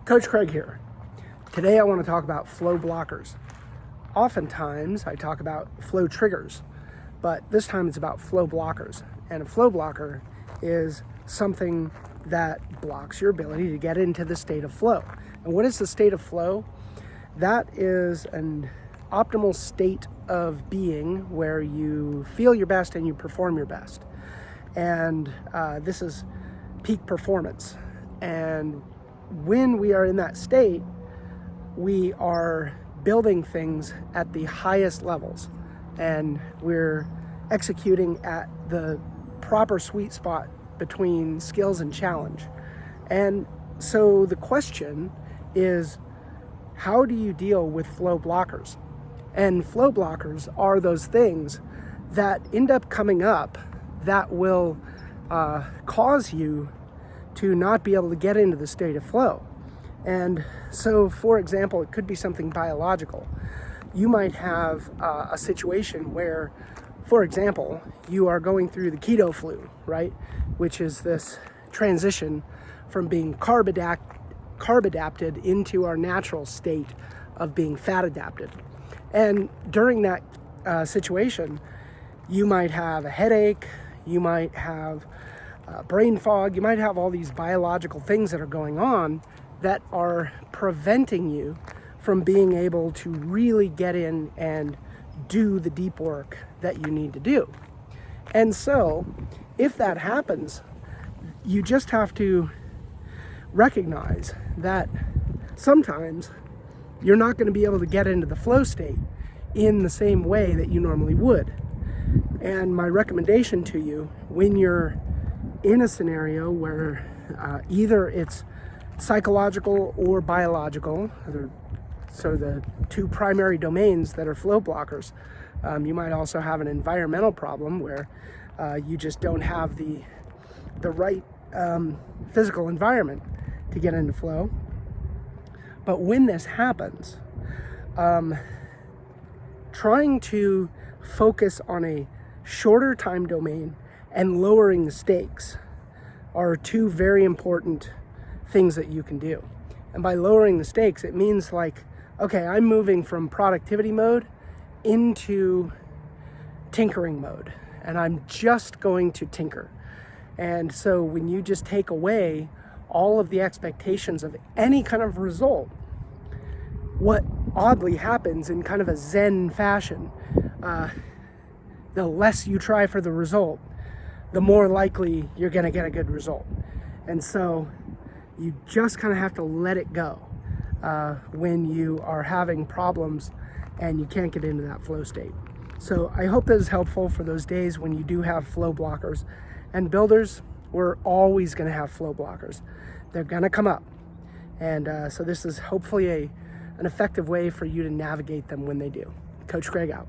Coach Craig here. Today I want to talk about flow blockers. Oftentimes I talk about flow triggers, but this time it's about flow blockers. And a flow blocker is something that blocks your ability to get into the state of flow. And what is the state of flow? That is an optimal state of being where you feel your best and you perform your best. And this is peak performance. And when we are in that state, we are building things at the highest levels and we're executing at the proper sweet spot between skills and challenge. And so the question is, how do you deal with flow blockers? And flow blockers are those things that end up coming up that will cause you to not be able to get into the state of flow. And so, for example, it could be something biological. You might have a situation where, for example, you are going through the keto flu, right? Which is this transition from being carb adapted into our natural state of being fat adapted. And during that situation, you might have a headache, you might have brain fog, you might have all these biological things that are going on that are preventing you from being able to really get in and do the deep work that you need to do. And so, if that happens, you just have to recognize that sometimes you're not going to be able to get into the flow state in the same way that you normally would. And my recommendation to you, when you're in a scenario where either it's psychological or biological, so the two primary domains that are flow blockers, you might also have an environmental problem where you just don't have the right physical environment to get into flow. But when this happens, trying to focus on a shorter time domain and lowering the stakes are two very important things that you can do. And by lowering the stakes, it means like, okay, I'm moving from productivity mode into tinkering mode, and I'm just going to tinker. And so when you just take away all of the expectations of any kind of result, what oddly happens in kind of a Zen fashion, the less you try for the result, the more likely you're going to get a good result. And so you just kind of have to let it go when you are having problems and you can't get into that flow state. So I hope this is helpful for those days when you do have flow blockers. And builders, we're always going to have flow blockers. They're going to come up. And so this is hopefully an effective way for you to navigate them when they do. Coach Craig out.